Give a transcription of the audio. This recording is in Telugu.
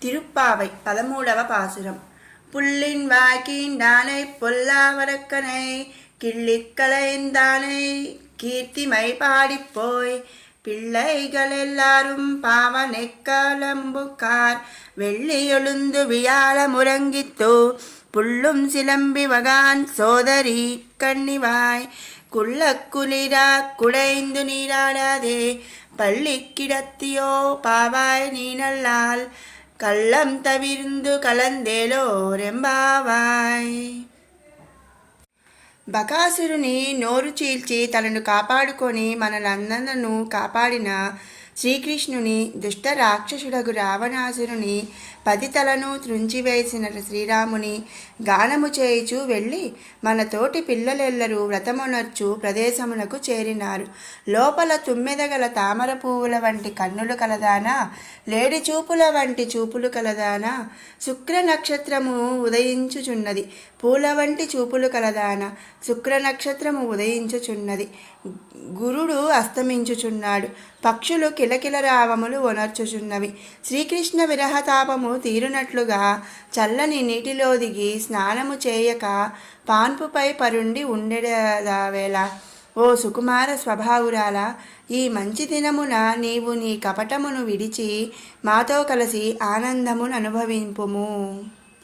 திருப்பாவை 13వ பாசுரம். புள்ளின் வாய்க்கீண்டானை பொல்லாவரக்கனை கிள்ளிக்கலைந்தானை கீர்த்திமை பாடிப்போய் பிள்ளைகள் எல்லாரும் பாவனைக்கலம்புக்கார் வெள்ளி எழுந்து வியாழ முரங்கித்தோ புள்ளும் சிலம்பி வகான் சோதரி கண்ணிவாய் குள்ள குளிரா குடைந்து நீராடாதே பள்ளி கிடத்தியோ பாவாய் நீ நல்லால் కళ్ళం తవిరుందు కలందేలో రెంబావాయ్. బకాసురుని నోరు చీల్చి తనను కాపాడుకొని మనలందరూ కాపాడిన శ్రీకృష్ణుని దుష్ట రాక్షసుడగు రావణాసురుని 10 తలను త్రుంచివేసిన శ్రీరాముని గానము చేయుచు వెళ్ళి మన తోటి పిల్లలెల్లరూ వ్రతమునర్చు ప్రదేశమునకు చేరినారు. లోపల తుమ్మెదగల తామర పువ్వుల వంటి కన్నులు కలదానా, లేడి చూపుల వంటి చూపులు కలదానా, శుక్ర నక్షత్రము ఉదయించుచున్నది, పూల వంటి చూపులు కలదానా, శుక్ర నక్షత్రము ఉదయించుచున్నది, గురుడు అస్తమించుచున్నాడు, పక్షులు కిలకిల రావములు ఒనర్చుచున్నవి. శ్రీకృష్ణ విరహతాపము తీరునట్లుగా చల్లని నీటిలో దిగి స్నానము చేయక పాన్పుపై పరుండి ఉండేదావేళ ఓ సుకుమార స్వభావురాలా, ఈ మంచి దినమున నీవు నీ కపటమును విడిచి మాతో కలిసి ఆనందమును అనుభవింపుము.